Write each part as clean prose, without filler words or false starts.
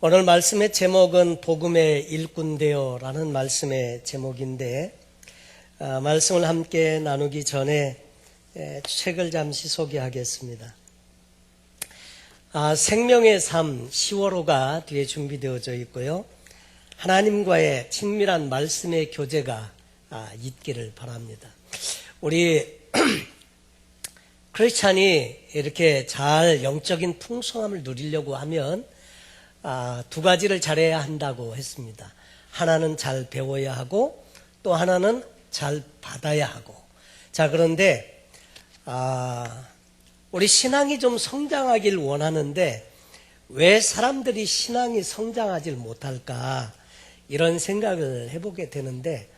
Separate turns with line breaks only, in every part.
오늘 말씀의 제목은 복음의 일꾼되어라는 말씀의 제목인데 말씀을 함께 나누기 전에 책을 잠시 소개하겠습니다. 생명의 삶 10월호가 뒤에 준비되어져 있고요. 하나님과의 친밀한 말씀의 교제가 있기를 바랍니다. 우리 크리스찬이 이렇게 잘 영적인 풍성함을 누리려고 하면 두 가지를 잘해야 한다고 했습니다. 하나는 잘 배워야 하고 또 하나는 잘 받아야 하고. 자, 그런데 우리 신앙이 좀 성장하길 원하는데 왜 사람들이 신앙이 성장하질 못할까 이런 생각을 해보게 되는데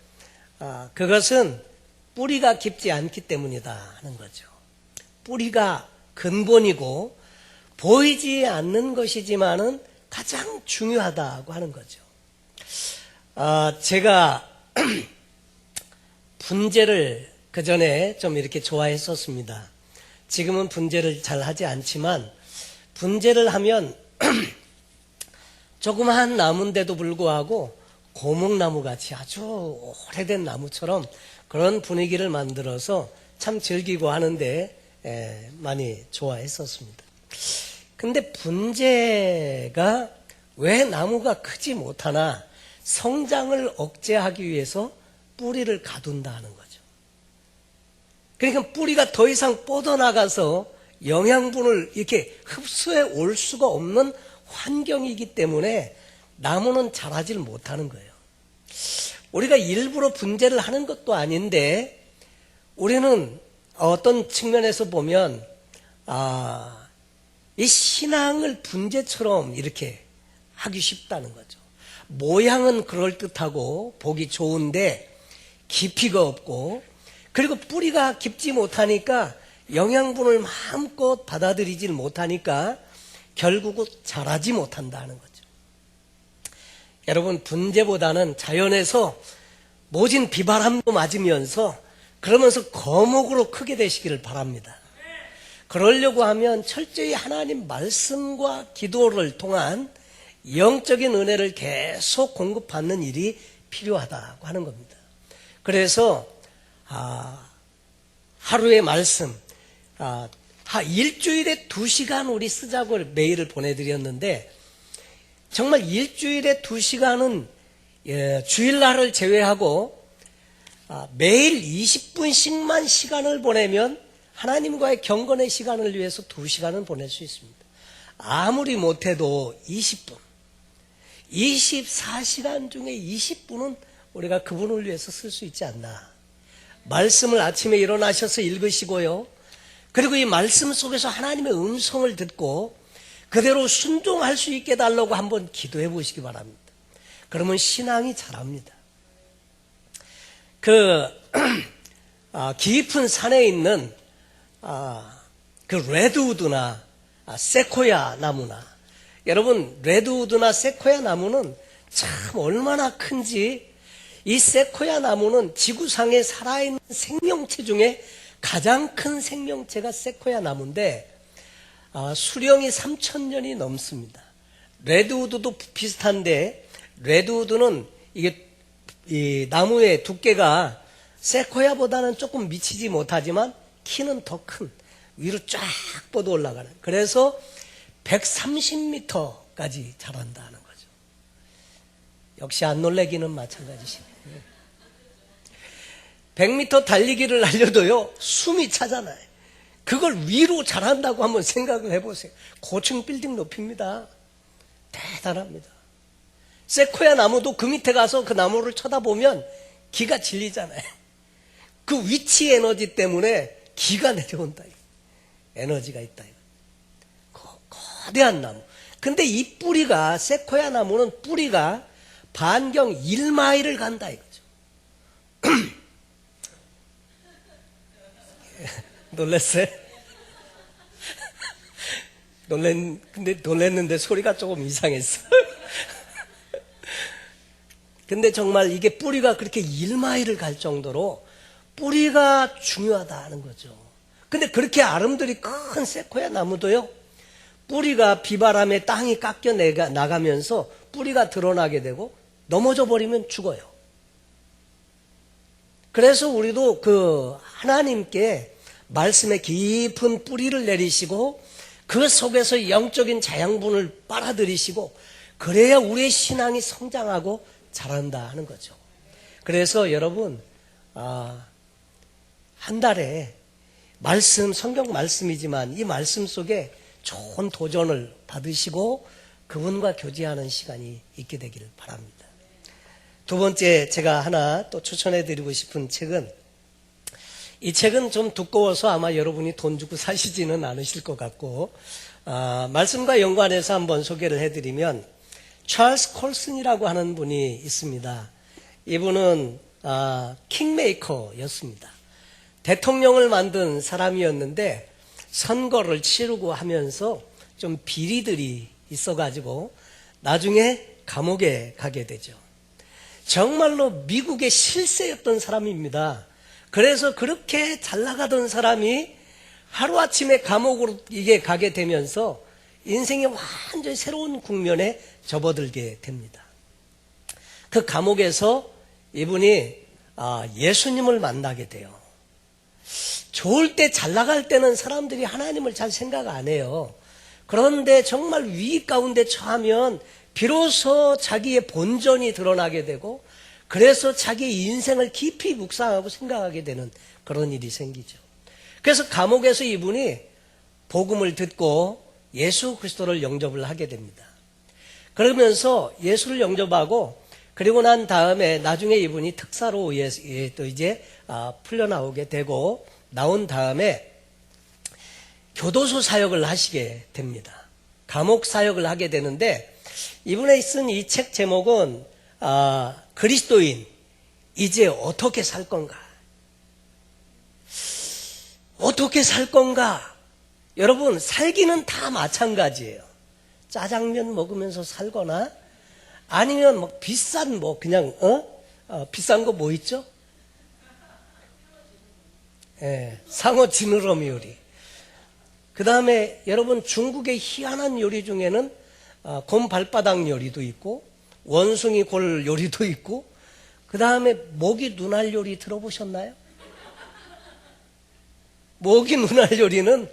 그것은 뿌리가 깊지 않기 때문이다 하는 거죠. 뿌리가 근본이고 보이지 않는 것이지만은 가장 중요하다고 하는 거죠. 제가 분재를 그전에 좀 이렇게 좋아했었습니다. 지금은 분재를 잘 하지 않지만 분재를 하면 조그마한 나무인데도 불구하고 고목나무같이 아주 오래된 나무처럼 그런 분위기를 만들어서 참 즐기고 하는데 많이 좋아했었습니다. 근데 분재가 왜 나무가 크지 못하나 성장을 억제하기 위해서 뿌리를 가둔다는 거죠. 그러니까 뿌리가 더 이상 뻗어나가서 영양분을 이렇게 흡수해 올 수가 없는 환경이기 때문에 나무는 자라질 못하는 거예요. 우리가 일부러 분재를 하는 것도 아닌데 우리는 어떤 측면에서 보면 이 신앙을 분재처럼 이렇게 하기 쉽다는 거죠. 모양은 그럴듯하고 보기 좋은데 깊이가 없고 그리고 뿌리가 깊지 못하니까 영양분을 마음껏 받아들이질 못하니까 결국은 자라지 못한다는 거죠. 여러분, 분재보다는 자연에서 모진 비바람도 맞으면서 그러면서 거목으로 크게 되시기를 바랍니다. 그러려고 하면 철저히 하나님 말씀과 기도를 통한 영적인 은혜를 계속 공급받는 일이 필요하다고 하는 겁니다. 그래서 하루의 말씀, 일주일에 2시간 우리 쓰자고 메일을 보내드렸는데 정말 일주일에 2시간은 주일날을 제외하고 매일 20분씩만 시간을 보내면 하나님과의 경건의 시간을 위해서 2시간은 보낼 수 있습니다. 아무리 못해도 20분, 24시간 중에 20분은 우리가 그분을 위해서 쓸 수 있지 않나. 말씀을 아침에 일어나셔서 읽으시고요. 그리고 이 말씀 속에서 하나님의 음성을 듣고 그대로 순종할 수 있게 해달라고 한번 기도해 보시기 바랍니다. 그러면 신앙이 자랍니다. 깊은 산에 있는 그 레드우드나 세코야 나무나 여러분 레드우드나 세코야 나무는 참 얼마나 큰지 이 세코야 나무는 지구상에 살아있는 생명체 중에 가장 큰 생명체가 세코야 나무인데 수령이 3,000년이 넘습니다. 레드우드도 비슷한데 레드우드는 이게 이 나무의 두께가 세코야보다는 조금 미치지 못하지만 키는 더 큰 위로 쫙 뻗어 올라가는 그래서 130m까지 자란다는 거죠. 역시 안 놀래기는 마찬가지시네요. 100m 달리기를 하려도요 숨이 차잖아요. 그걸 위로 자란다고 한번 생각을 해보세요. 고층 빌딩 높입니다. 대단합니다. 세코야 나무도 그 밑에 가서 그 나무를 쳐다보면 기가 질리잖아요. 그 위치 에너지 때문에 기가 내려온다. 에너지가 있다. 거대한 나무. 근데 이 뿌리가 세코야 나무는 뿌리가 반경 1마일을 간다 이거죠. 놀랐어요? 근데 놀랐는데 소리가 조금 이상했어. 근데 정말 이게 뿌리가 그렇게 1마일을 갈 정도로 뿌리가 중요하다는 거죠. 근데 그렇게 아름드리 큰 세코야 나무도요, 뿌리가 비바람에 땅이 깎여 나가면서 뿌리가 드러나게 되고 넘어져 버리면 죽어요. 그래서 우리도 그 하나님께 말씀의 깊은 뿌리를 내리시고 그 속에서 영적인 자양분을 빨아들이시고 그래야 우리의 신앙이 성장하고 자란다 하는 거죠. 그래서 여러분 한 달에 성경 말씀이지만 이 말씀 속에 좋은 도전을 받으시고 그분과 교제하는 시간이 있게 되기를 바랍니다. 두 번째 제가 하나 또 추천해 드리고 싶은 책은, 이 책은 좀 두꺼워서 아마 여러분이 돈 주고 사시지는 않으실 것 같고 말씀과 연관해서 한번 소개를 해드리면 찰스 콜슨이라고 하는 분이 있습니다. 이분은 킹메이커였습니다. 대통령을 만든 사람이었는데 선거를 치르고 하면서 좀 비리들이 있어가지고 나중에 감옥에 가게 되죠. 정말로 미국의 실세였던 사람입니다. 그래서 그렇게 잘 나가던 사람이 하루아침에 감옥으로 이게 가게 되면서 인생이 완전히 새로운 국면에 접어들게 됩니다. 그 감옥에서 이분이 예수님을 만나게 돼요. 좋을 때 잘 나갈 때는 사람들이 하나님을 잘 생각 안 해요. 그런데 정말 위기 가운데 처하면 비로소 자기의 본전이 드러나게 되고 그래서 자기 인생을 깊이 묵상하고 생각하게 되는 그런 일이 생기죠. 그래서 감옥에서 이분이 복음을 듣고 예수 그리스도를 영접을 하게 됩니다. 그러면서 예수를 영접하고 그리고 난 다음에 나중에 이분이 특사로 또 이제 풀려나오게 되고 나온 다음에 교도소 사역을 하시게 됩니다. 감옥 사역을 하게 되는데 이분이 쓴 이 책 제목은 그리스도인 이제 어떻게 살 건가? 어떻게 살 건가? 여러분 살기는 다 마찬가지예요. 짜장면 먹으면서 살거나 아니면 뭐 비싼 그냥 비싼 거 뭐 있죠? 상어 지느러미 요리. 그 다음에 여러분 중국의 희한한 요리 중에는 곰 발바닥 요리도 있고 원숭이 골 요리도 있고 그 다음에 모기 눈알 요리 들어보셨나요? 모기 눈알 요리는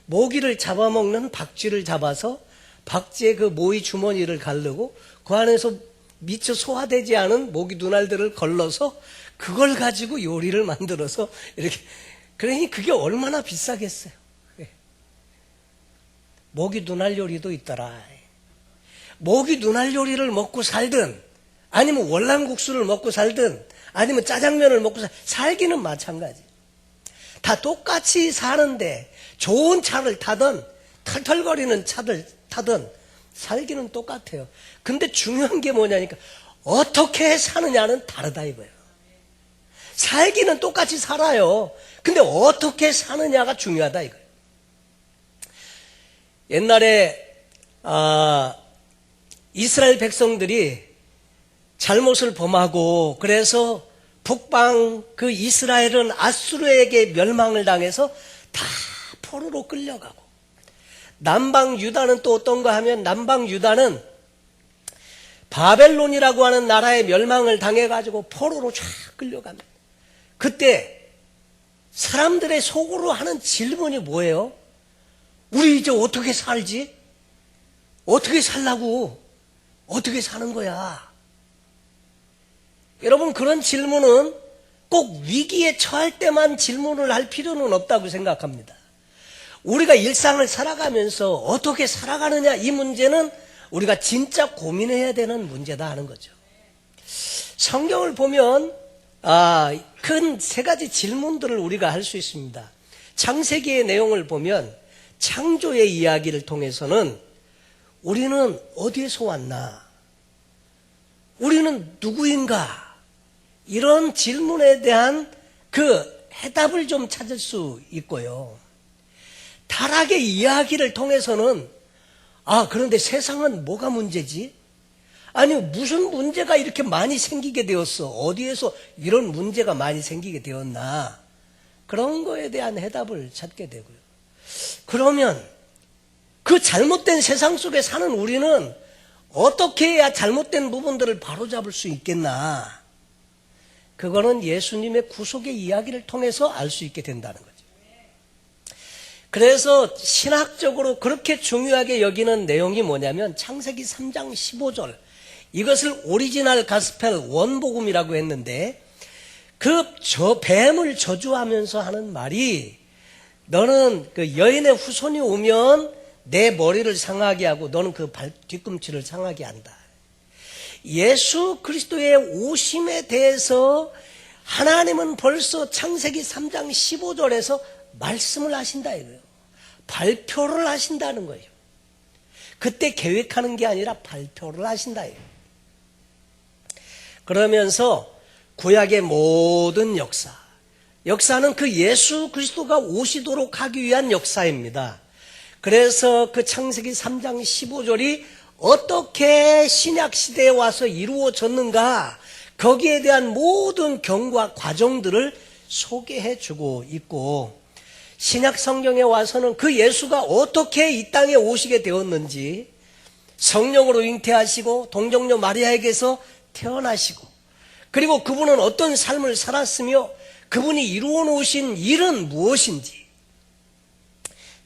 모기를 잡아먹는 박쥐를 잡아서 박쥐의 그 모이 주머니를 가르고 그 안에서 미처 소화되지 않은 모기 눈알들을 걸러서 그걸 가지고 요리를 만들어서 이렇게, 그러니 그게 얼마나 비싸겠어요. 모기 눈알 요리도 있더라. 모기 눈알 요리를 먹고 살든 아니면 월남국수를 먹고 살든 아니면 짜장면을 먹고 살기는 마찬가지. 다 똑같이 사는데 좋은 차를 타든 털털거리는 차를 타든 살기는 똑같아요. 근데 중요한 게 뭐냐니까 어떻게 사느냐는 다르다 이거예요. 살기는 똑같이 살아요. 근데 어떻게 사느냐가 중요하다 이거예요. 옛날에 이스라엘 백성들이 잘못을 범하고 그래서 북방 그 이스라엘은 아수르에게 멸망을 당해서 다 포로로 끌려가고 남방 유다는 또 어떤가 하면 남방 유다는 바벨론이라고 하는 나라에 멸망을 당해가지고 포로로 쫙 끌려갑니다. 그때 사람들의 속으로 하는 질문이 뭐예요? 우리 이제 어떻게 살지? 어떻게 살라고? 어떻게 사는 거야? 여러분 그런 질문은 꼭 위기에 처할 때만 질문을 할 필요는 없다고 생각합니다. 우리가 일상을 살아가면서 어떻게 살아가느냐 이 문제는 우리가 진짜 고민해야 되는 문제다 하는 거죠. 성경을 보면 큰 세 가지 질문들을 우리가 할 수 있습니다. 창세기의 내용을 보면 창조의 이야기를 통해서는 우리는 어디에서 왔나? 우리는 누구인가? 이런 질문에 대한 그 해답을 좀 찾을 수 있고요. 타락의 이야기를 통해서는 그런데 세상은 뭐가 문제지? 아니 무슨 문제가 이렇게 많이 생기게 되었어? 어디에서 이런 문제가 많이 생기게 되었나? 그런 거에 대한 해답을 찾게 되고요. 그러면 그 잘못된 세상 속에 사는 우리는 어떻게 해야 잘못된 부분들을 바로잡을 수 있겠나? 그거는 예수님의 구속의 이야기를 통해서 알 수 있게 된다는 거죠. 그래서 신학적으로 그렇게 중요하게 여기는 내용이 뭐냐면 창세기 3장 15절, 이것을 오리지널 가스펠 원복음이라고 했는데, 뱀을 저주하면서 하는 말이, 너는 그 여인의 후손이 오면 내 머리를 상하게 하고 너는 그 뒤꿈치를 상하게 한다. 예수 그리스도의 오심에 대해서 하나님은 벌써 창세기 3장 15절에서 말씀을 하신다 이거예요. 발표를 하신다는 거예요. 그때 계획하는 게 아니라 발표를 하신다 이거예요. 그러면서 구약의 모든 역사는 그 예수 그리스도가 오시도록 하기 위한 역사입니다. 그래서 그 창세기 3장 15절이 어떻게 신약시대에 와서 이루어졌는가, 거기에 대한 모든 경과 과정들을 소개해주고 있고, 신약 성경에 와서는 그 예수가 어떻게 이 땅에 오시게 되었는지, 성령으로 잉태하시고 동정녀 마리아에게서 태어나시고, 그리고 그분은 어떤 삶을 살았으며 그분이 이루어 놓으신 일은 무엇인지,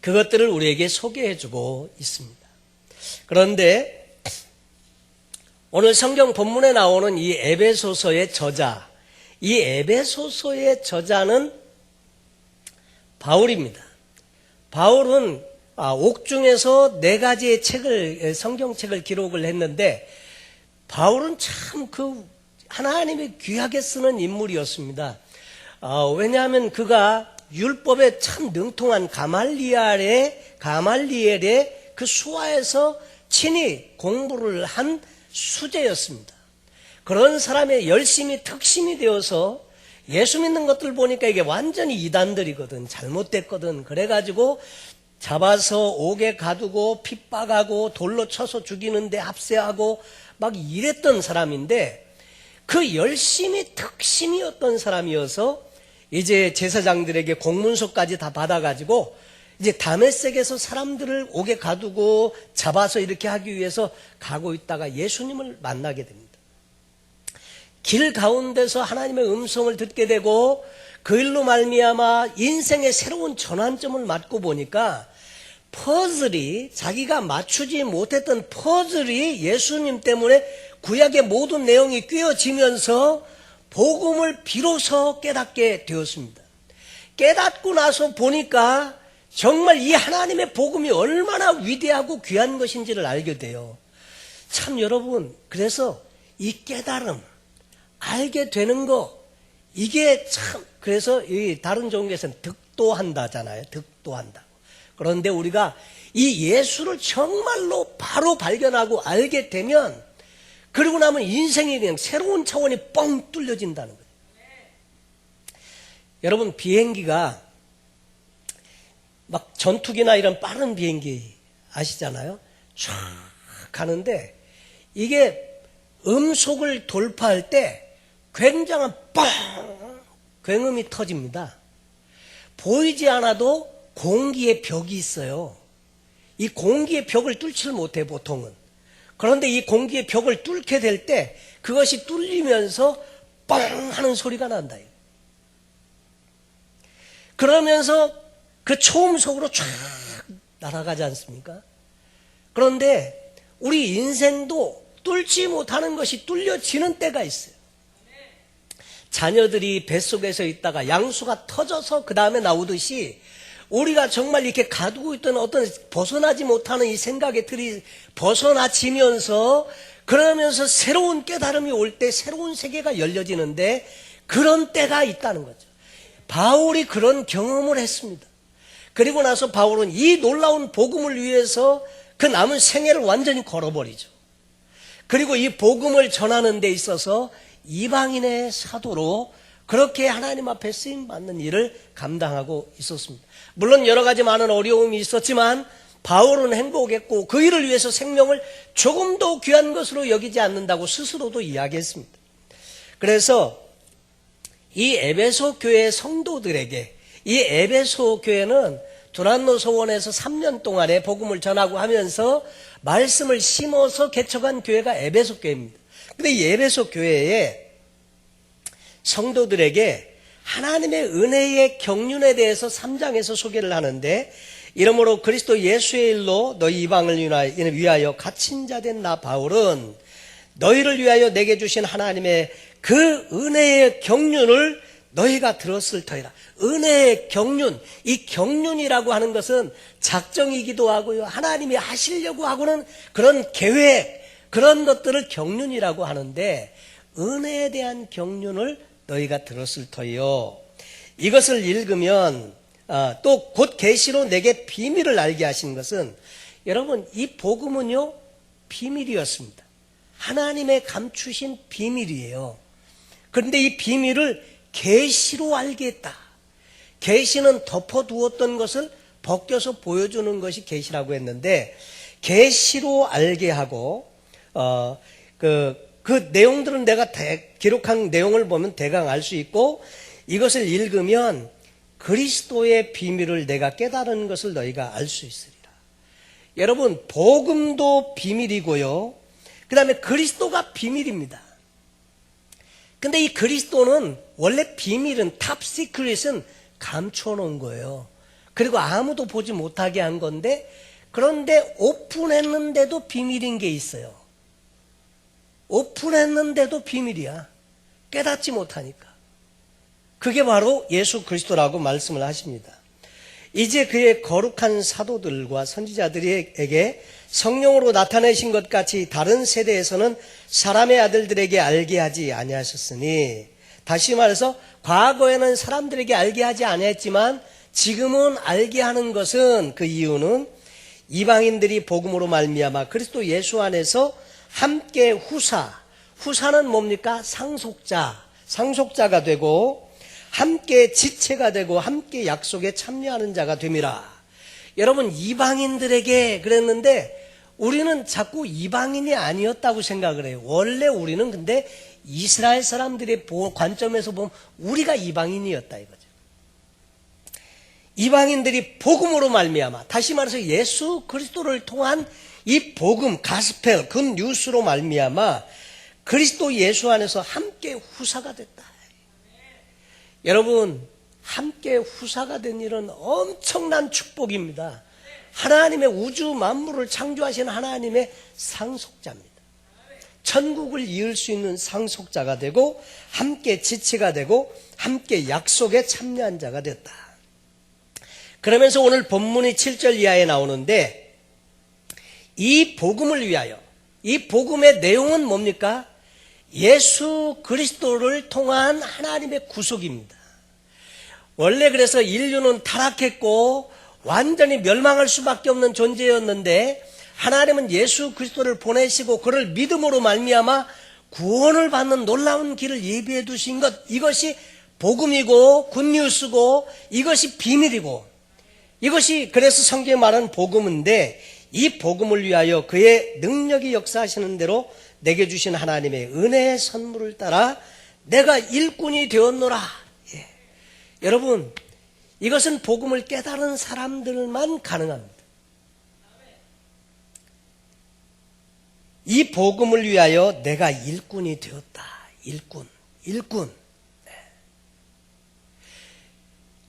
그것들을 우리에게 소개해주고 있습니다. 그런데 오늘 성경 본문에 나오는 이 에베소서의 저자, 이 에베소서의 저자는 바울입니다. 바울은 옥중에서 4가지의 성경책을 기록을 했는데, 바울은 참 하나님이 귀하게 쓰는 인물이었습니다. 왜냐하면 그가 율법에 참 능통한 가말리엘의 그 수하에서 친히 공부를 한 수재였습니다. 그런 사람의 열심이 특심이 되어서 예수 믿는 것들 보니까 이게 완전히 이단들이거든, 잘못됐거든. 그래가지고 잡아서 옥에 가두고 핍박하고 돌로 쳐서 죽이는데 합세하고 막 이랬던 사람인데, 그 열심이 특심이었던 사람이어서 이제 제사장들에게 공문서까지 다 받아가지고 이제 다메섹에서 사람들을 옥에 가두고 잡아서 이렇게 하기 위해서 가고 있다가 예수님을 만나게 됩니다. 길 가운데서 하나님의 음성을 듣게 되고 그 일로 말미암아 인생의 새로운 전환점을 맞고 보니까 자기가 맞추지 못했던 퍼즐이 예수님 때문에 구약의 모든 내용이 꿰어지면서 복음을 비로소 깨닫게 되었습니다. 깨닫고 나서 보니까 정말 이 하나님의 복음이 얼마나 위대하고 귀한 것인지를 알게 돼요. 참 여러분, 그래서 이 깨달음, 알게 되는 거, 이게 참, 그래서 이 다른 종교에서는 득도한다잖아요. 득도한다. 그런데 우리가 이 예수를 정말로 바로 발견하고 알게 되면, 그리고 나면 인생이 그냥 새로운 차원이 뻥 뚫려진다는 거예요. 여러분, 비행기가 막 전투기나 이런 빠른 비행기 아시잖아요? 쫙 가는데 이게 음속을 돌파할 때 굉장한 뻥! 굉음이 터집니다. 보이지 않아도 공기의 벽이 있어요. 이 공기의 벽을 뚫지를 못해 보통은. 그런데 이 공기의 벽을 뚫게 될 때 그것이 뚫리면서 뻥 하는 소리가 난다. 그러면서 그 초음속으로 쫙 날아가지 않습니까? 그런데 우리 인생도 뚫지 못하는 것이 뚫려지는 때가 있어요. 자녀들이 뱃속에서 있다가 양수가 터져서 그 다음에 나오듯이 우리가 정말 이렇게 가두고 있던 어떤 벗어나지 못하는 이 생각의 틀이 벗어나지면서 그러면서 새로운 깨달음이 올 때 새로운 세계가 열려지는데 그런 때가 있다는 거죠. 바울이 그런 경험을 했습니다. 그리고 나서 바울은 이 놀라운 복음을 위해서 그 남은 생애를 완전히 걸어버리죠. 그리고 이 복음을 전하는 데 있어서 이방인의 사도로 그렇게 하나님 앞에 쓰임받는 일을 감당하고 있었습니다. 물론 여러 가지 많은 어려움이 있었지만 바울은 행복했고 그 일을 위해서 생명을 조금도 귀한 것으로 여기지 않는다고 스스로도 이야기했습니다. 그래서 이 에베소 교회 성도들에게, 이 에베소 교회는 두란노 소원에서 3년 동안에 복음을 전하고 하면서 말씀을 심어서 개척한 교회가 에베소 교회입니다. 근데 이 에베소 교회에 성도들에게 하나님의 은혜의 경륜에 대해서 3장에서 소개를 하는데, 이러므로 그리스도 예수의 일로 너희 이방을 위하여 갇힌 자 된 나 바울은 너희를 위하여 내게 주신 하나님의 그 은혜의 경륜을 너희가 들었을 터이라. 은혜의 경륜, 이 경륜이라고 하는 것은 작정이기도 하고요, 하나님이 하시려고 하고는 그런 계획, 그런 것들을 경륜이라고 하는데, 은혜에 대한 경륜을 너희가 들었을 터이요. 이것을 읽으면 또 곧 계시로 내게 비밀을 알게 하신 것은, 여러분, 이 복음은요 비밀이었습니다. 하나님의 감추신 비밀이에요. 그런데 이 비밀을 계시로 알게 했다. 계시는 덮어두었던 것을 벗겨서 보여주는 것이 계시라고 했는데, 계시로 알게 하고 그 내용들은 내가 기록한 내용을 보면 대강 알 수 있고, 이것을 읽으면 그리스도의 비밀을 내가 깨달은 것을 너희가 알 수 있으리라. 여러분, 복음도 비밀이고요, 그 다음에 그리스도가 비밀입니다. 근데 이 그리스도는 원래 비밀은, 탑시크릿은 감춰놓은 거예요. 그리고 아무도 보지 못하게 한 건데, 그런데 오픈했는데도 비밀인 게 있어요. 오픈했는데도 비밀이야. 깨닫지 못하니까. 그게 바로 예수 그리스도라고 말씀을 하십니다. 이제 그의 거룩한 사도들과 선지자들에게 성령으로 나타내신 것 같이 다른 세대에서는 사람의 아들들에게 알게 하지 아니하셨으니, 다시 말해서 과거에는 사람들에게 알게 하지 아니했지만 지금은 알게 하는 것은, 그 이유는 이방인들이 복음으로 말미암아 그리스도 예수 안에서 함께 후사는 뭡니까? 상속자가 되고, 함께 지체가 되고, 함께 약속에 참여하는 자가 됨이라. 여러분, 이방인들에게 그랬는데 우리는 자꾸 이방인이 아니었다고 생각을 해요. 원래 우리는 근데 이스라엘 사람들의 관점에서 보면 우리가 이방인이었다 이거죠. 이방인들이 복음으로 말미암아, 다시 말해서 예수 그리스도를 통한 이 복음, 가스펠, 그 뉴스로 말미암아 그리스도 예수 안에서 함께 후사가 됐다. 여러분, 함께 후사가 된 일은 엄청난 축복입니다. 하나님의 우주 만물을 창조하신 하나님의 상속자입니다. 천국을 이을 수 있는 상속자가 되고, 함께 지체가 되고, 함께 약속에 참여한 자가 됐다. 그러면서 오늘 본문이 7절 이하에 나오는데, 이 복음을 위하여, 이 복음의 내용은 뭡니까? 예수 그리스도를 통한 하나님의 구속입니다. 원래 그래서 인류는 타락했고 완전히 멸망할 수밖에 없는 존재였는데, 하나님은 예수 그리스도를 보내시고 그를 믿음으로 말미암아 구원을 받는 놀라운 길을 예비해 두신 것, 이것이 복음이고 굿뉴스고, 이것이 비밀이고, 이것이 그래서 성경에 말하는 복음인데, 이 복음을 위하여 그의 능력이 역사하시는 대로 내게 주신 하나님의 은혜의 선물을 따라 내가 일꾼이 되었노라. 예. 여러분, 이것은 복음을 깨달은 사람들만 가능합니다. 이 복음을 위하여 내가 일꾼이 되었다. 일꾼. 네.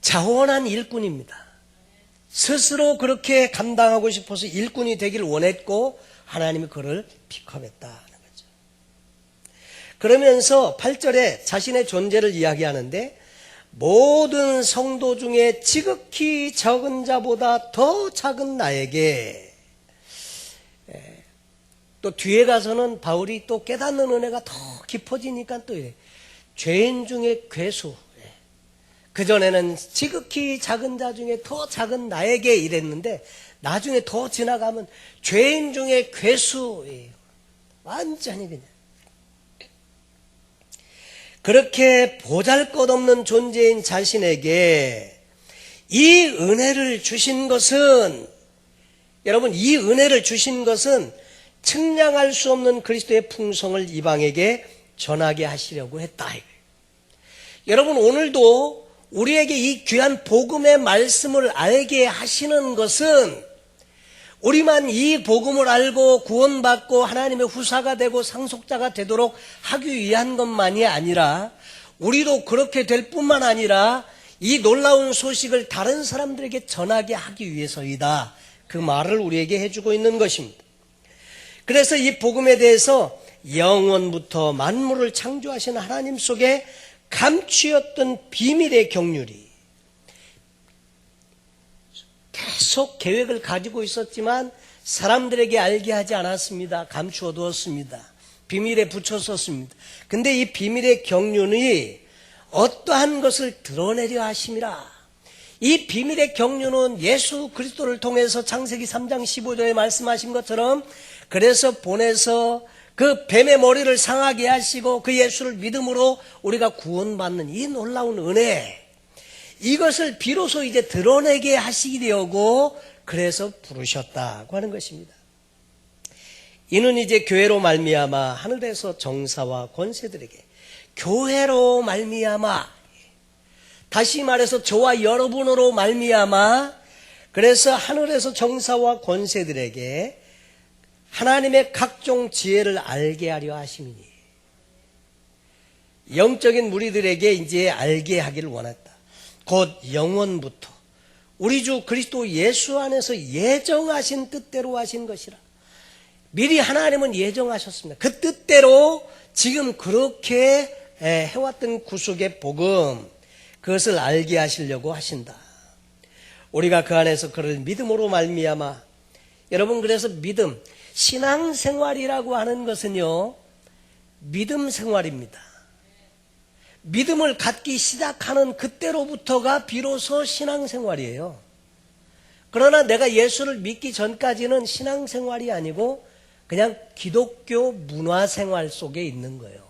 자원한 일꾼입니다. 스스로 그렇게 감당하고 싶어서 일꾼이 되길 원했고, 하나님이 그를 픽업했다는 거죠. 그러면서 8절에 자신의 존재를 이야기하는데, 모든 성도 중에 지극히 적은 자보다 더 작은 나에게, 또 뒤에 가서는 바울이 또 깨닫는 은혜가 더 깊어지니까 또 이래. 죄인 중에 괴수. 그전에는 지극히 작은 자 중에 더 작은 나에게 이랬는데, 나중에 더 지나가면 죄인 중에 괴수예요. 완전히 그냥. 그렇게 보잘것없는 존재인 자신에게 이 은혜를 주신 것은, 여러분, 이 은혜를 주신 것은 측량할 수 없는 그리스도의 풍성을 이방에게 전하게 하시려고 했다. 여러분, 오늘도 우리에게 이 귀한 복음의 말씀을 알게 하시는 것은 우리만 이 복음을 알고 구원받고 하나님의 후사가 되고 상속자가 되도록 하기 위한 것만이 아니라 우리도 그렇게 될 뿐만 아니라 이 놀라운 소식을 다른 사람들에게 전하게 하기 위해서이다. 그 말을 우리에게 해주고 있는 것입니다. 그래서 이 복음에 대해서 영원부터 만물을 창조하신 하나님 속에 감추었던 비밀의 경륜이 계속 계획을 가지고 있었지만 사람들에게 알게 하지 않았습니다. 감추어 두었습니다. 비밀에 붙였었습니다. 근데 이 비밀의 경륜이 어떠한 것을 드러내려 하심이라. 이 비밀의 경륜은 예수 그리스도를 통해서 창세기 3장 15절에 말씀하신 것처럼 그래서 보내서 그 뱀의 머리를 상하게 하시고 그 예수를 믿음으로 우리가 구원받는 이 놀라운 은혜, 이것을 비로소 이제 드러내게 하시려고 그래서 부르셨다고 하는 것입니다. 이는 이제 교회로 말미암아 하늘에서 정사와 권세들에게, 교회로 말미암아, 다시 말해서 저와 여러분으로 말미암아 그래서 하늘에서 정사와 권세들에게 하나님의 각종 지혜를 알게 하려 하심이니, 영적인 무리들에게 이제 알게 하기를 원했다. 곧 영원부터 우리 주 그리스도 예수 안에서 예정하신 뜻대로 하신 것이라. 미리 하나님은 예정하셨습니다. 그 뜻대로 지금 그렇게 해왔던 구속의 복음, 그것을 알게 하시려고 하신다. 우리가 그 안에서 그를 믿음으로 말미암아, 여러분, 그래서 믿음, 신앙생활이라고 하는 것은요, 믿음 생활입니다. 믿음을 갖기 시작하는 그때로부터가 비로소 신앙생활이에요. 그러나 내가 예수를 믿기 전까지는 신앙생활이 아니고 그냥 기독교 문화생활 속에 있는 거예요.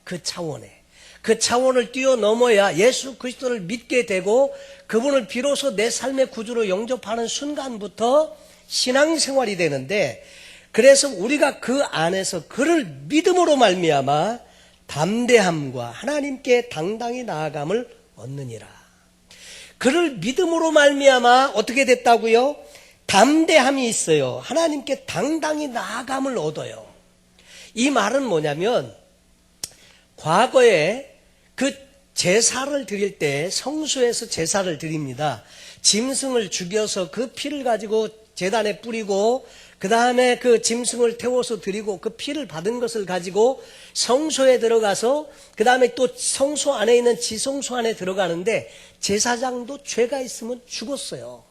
그 차원에. 그 차원을 뛰어넘어야 예수 그리스도를 믿게 되고 그분을 비로소 내 삶의 구주로 영접하는 순간부터 신앙생활이 되는데, 그래서 우리가 그 안에서 그를 믿음으로 말미암아 담대함과 하나님께 당당히 나아감을 얻느니라. 그를 믿음으로 말미암아 어떻게 됐다고요? 담대함이 있어요. 하나님께 당당히 나아감을 얻어요. 이 말은 뭐냐면, 과거에 그 제사를 드릴 때 성소에서 제사를 드립니다. 짐승을 죽여서 그 피를 가지고 제단에 뿌리고 그 다음에 그 짐승을 태워서 드리고 그 피를 받은 것을 가지고 성소에 들어가서 그 다음에 또 성소 안에 있는 지성소 안에 들어가는데, 제사장도 죄가 있으면 죽었어요.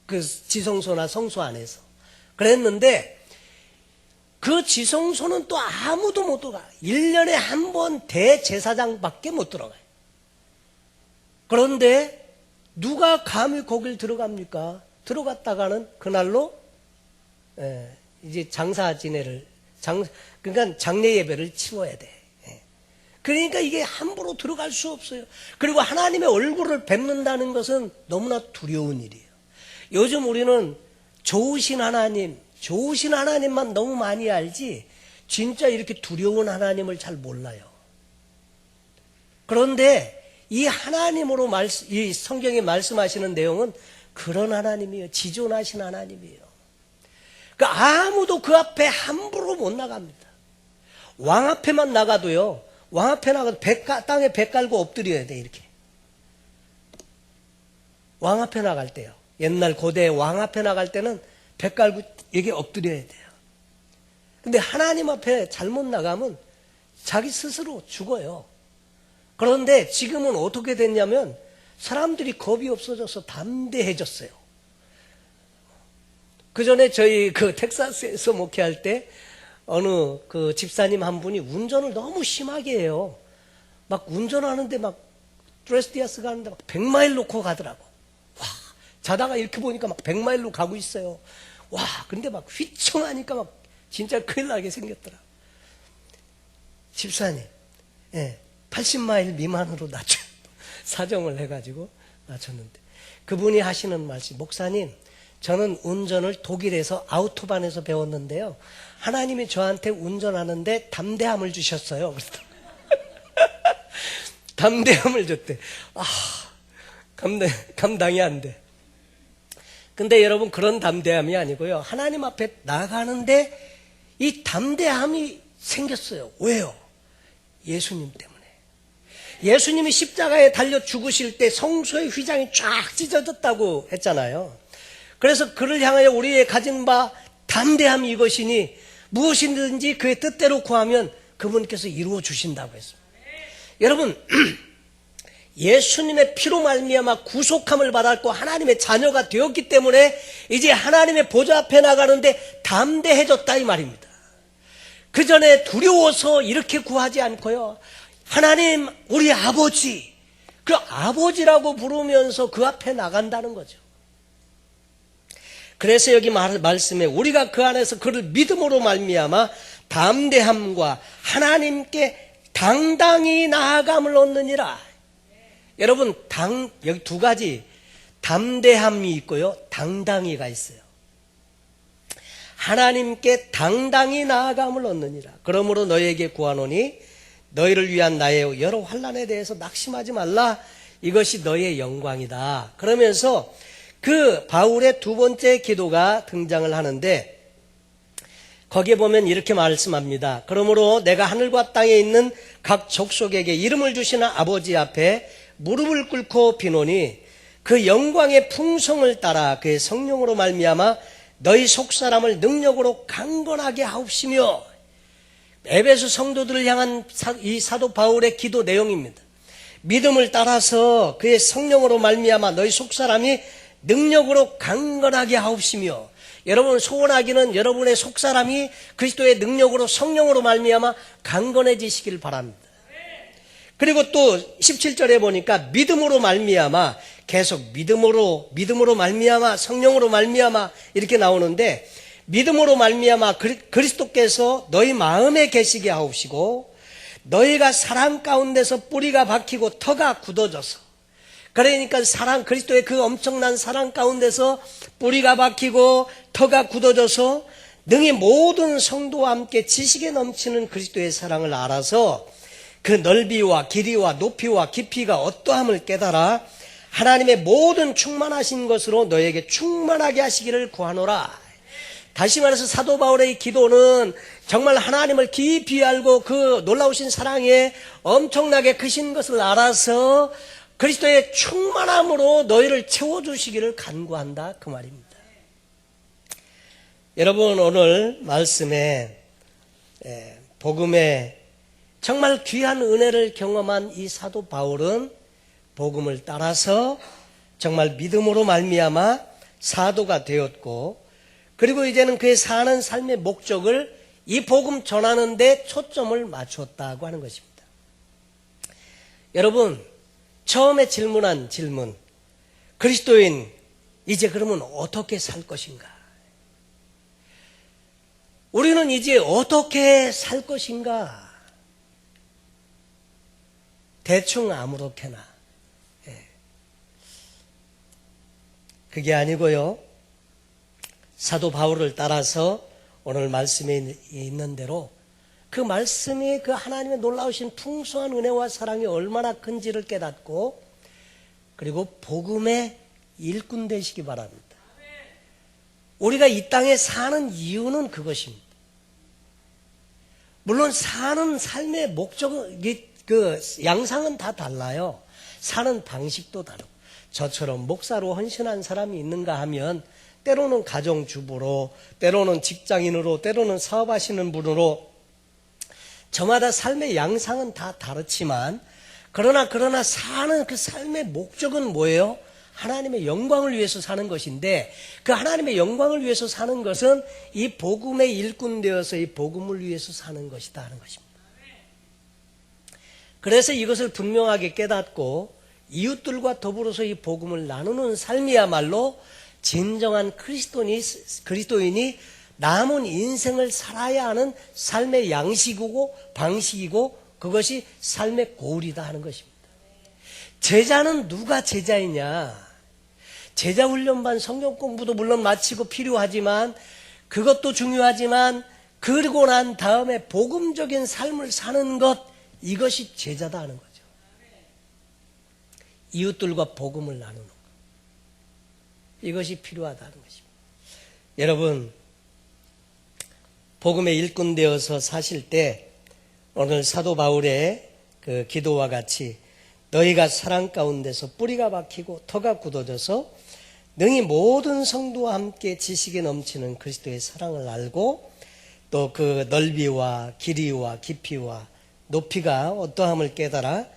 그 지성소나 성소 안에서. 그랬는데 그 지성소는 또 아무도 못 들어가. 1년에 한 번 대제사장밖에 못 들어가요. 그런데 누가 감히 거길 들어갑니까? 들어갔다가는 그날로 이제 장사 지내를 그러니까 장례 예배를 치러야 돼. 그러니까 이게 함부로 들어갈 수 없어요. 그리고 하나님의 얼굴을 뵙는다는 것은 너무나 두려운 일이에요. 요즘 우리는 좋으신 하나님만 너무 많이 알지 진짜 이렇게 두려운 하나님을 잘 몰라요. 그런데 이 하나님으로 이 성경에 말씀하시는 내용은 그런 하나님이에요. 지존하신 하나님이에요. 그러니까 아무도 그 앞에 함부로 못 나갑니다. 왕 앞에만 나가도요, 왕 앞에 나가도 땅에 배 깔고 엎드려야 돼. 이렇게 왕 앞에 나갈 때요, 옛날 고대 왕 앞에 나갈 때는 배 깔고 이게 엎드려야 돼요. 근데 하나님 앞에 잘못 나가면 자기 스스로 죽어요. 그런데 지금은 어떻게 됐냐면 사람들이 겁이 없어져서 담대해졌어요. 그 전에 저희 그 텍사스에서 목회할 때 어느 그 집사님 한 분이 운전을 너무 심하게 해요. 막 운전하는데 막 트레스디아스 가는데 막 100마일 놓고 가더라고. 와, 자다가 이렇게 보니까 막 100마일로 가고 있어요. 와, 근데 막 휘청하니까 막 진짜 큰일 나게 생겼더라. 집사님, 80마일 미만으로 낮춰 사정을 해가지고 낮췄는데, 그분이 하시는 말씀, 목사님, 저는 운전을 독일에서 아우토반에서 배웠는데요, 하나님이 저한테 운전하는데 담대함을 주셨어요. 담대함을 줬대. 감당이 안 돼. 근데 여러분, 그런 담대함이 아니고요. 하나님 앞에 나가는데 이 담대함이 생겼어요. 왜요? 예수님 때문에. 예수님이 십자가에 달려 죽으실 때 성소의 휘장이 쫙 찢어졌다고 했잖아요. 그래서 그를 향하여 우리의 가진 바 담대함이 이것이니 무엇이든지 그의 뜻대로 구하면 그분께서 이루어 주신다고 했습니다. 여러분, 예수님의 피로 말미암아 구속함을 받았고 하나님의 자녀가 되었기 때문에 이제 하나님의 보좌 앞에 나가는데 담대해졌다 이 말입니다. 그 전에 두려워서 이렇게 구하지 않고요. 하나님, 우리 아버지, 그 아버지라고 부르면서 그 앞에 나간다는 거죠. 그래서 여기 말씀에 우리가 그 안에서 그를 믿음으로 말미암아 담대함과 하나님께 당당히 나아감을 얻느니라. 여러분, 여기 두 가지 담대함이 있고요, 당당히가 있어요. 하나님께 당당히 나아감을 얻느니라. 그러므로 너희에게 구하노니 너희를 위한 나의 여러 환난에 대해서 낙심하지 말라. 이것이 너희의 영광이다. 그러면서 그 바울의 두 번째 기도가 등장을 하는데 거기에 보면 이렇게 말씀합니다. 그러므로 내가 하늘과 땅에 있는 각 족속에게 이름을 주시는 아버지 앞에 무릎을 꿇고 비노니 그 영광의 풍성을 따라 그의 성령으로 말미암아 너희 속사람을 능력으로 강건하게 하옵시며. 에베소 성도들을 향한 이 사도 바울의 기도 내용입니다. 믿음을 따라서 그의 성령으로 말미암아 너희 속사람이 능력으로 강건하게 하옵시며. 여러분, 소원하기는 여러분의 속사람이 그리스도의 능력으로 성령으로 말미암아 강건해지시길 바랍니다. 그리고 또 17절에 보니까 믿음으로 말미암아, 계속 믿음으로 말미암아, 성령으로 말미암아 이렇게 나오는데, 믿음으로 말미암아 그리스도께서 너희 마음에 계시게 하옵시고 너희가 사랑 가운데서 뿌리가 박히고 터가 굳어져서, 그러니까 그리스도의 그 엄청난 사랑 가운데서 뿌리가 박히고 터가 굳어져서 능히 모든 성도와 함께 지식에 넘치는 그리스도의 사랑을 알아서 그 넓이와 길이와 높이와 깊이가 어떠함을 깨달아 하나님의 모든 충만하신 것으로 너에게 충만하게 하시기를 구하노라. 다시 말해서 사도 바울의 기도는 정말 하나님을 깊이 알고 그 놀라우신 사랑에 엄청나게 크신 것을 알아서 그리스도의 충만함으로 너희를 채워주시기를 간구한다, 그 말입니다. 여러분, 오늘 말씀에 복음의 정말 귀한 은혜를 경험한 이 사도 바울은 복음을 따라서 정말 믿음으로 말미암아 사도가 되었고, 그리고 이제는 그의 사는 삶의 목적을 이 복음 전하는 데 초점을 맞췄다고 하는 것입니다. 여러분, 처음에 질문한 질문, 그리스도인 이제 그러면 어떻게 살 것인가? 우리는 이제 어떻게 살 것인가? 대충 아무렇게나. 그게 아니고요, 사도 바울을 따라서 오늘 말씀에 있는 대로 그 말씀이 그 하나님의 놀라우신 풍성한 은혜와 사랑이 얼마나 큰지를 깨닫고, 그리고 복음의 일꾼 되시기 바랍니다. 우리가 이 땅에 사는 이유는 그것입니다. 물론 사는 삶의 목적은, 그 양상은 다 달라요. 사는 방식도 다르고, 저처럼 목사로 헌신한 사람이 있는가 하면 때로는 가정주부로, 때로는 직장인으로, 때로는 사업하시는 분으로, 저마다 삶의 양상은 다 다르지만, 그러나 사는 그 삶의 목적은 뭐예요? 하나님의 영광을 위해서 사는 것인데, 그 하나님의 영광을 위해서 사는 것은 이 복음의 일꾼 되어서 이 복음을 위해서 사는 것이다 하는 것입니다. 그래서 이것을 분명하게 깨닫고 이웃들과 더불어서 이 복음을 나누는 삶이야말로 진정한 그리스도인이 남은 인생을 살아야 하는 삶의 양식이고 방식이고, 그것이 삶의 고울이다 하는 것입니다. 제자는 누가 제자이냐? 제자훈련반 성경 공부도 물론 마치고 필요하지만, 그것도 중요하지만, 그러고 난 다음에 복음적인 삶을 사는 것, 이것이 제자다 하는 거죠. 이웃들과 복음을 나누는 것. 이것이 필요하다는 것입니다. 여러분, 복음의 일꾼 되어서 사실 때 오늘 사도 바울의 그 기도와 같이 너희가 사랑 가운데서 뿌리가 박히고 터가 굳어져서 능히 모든 성도와 함께 지식에 넘치는 그리스도의 사랑을 알고 또 그 넓이와 길이와 깊이와 높이가 어떠함을 깨달아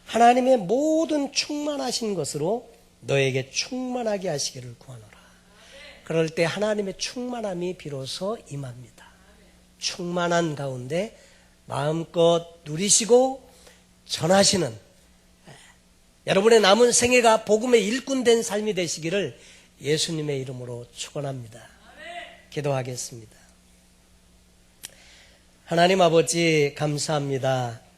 하나님의 모든 충만하신 것으로 너에게 충만하게 하시기를 구하노라. 그럴 때 하나님의 충만함이 비로소 임합니다. 충만한 가운데 마음껏 누리시고 전하시는 여러분의 남은 생애가 복음의 일꾼된 삶이 되시기를 예수님의 이름으로 축원합니다. 기도하겠습니다. 하나님 아버지 감사합니다.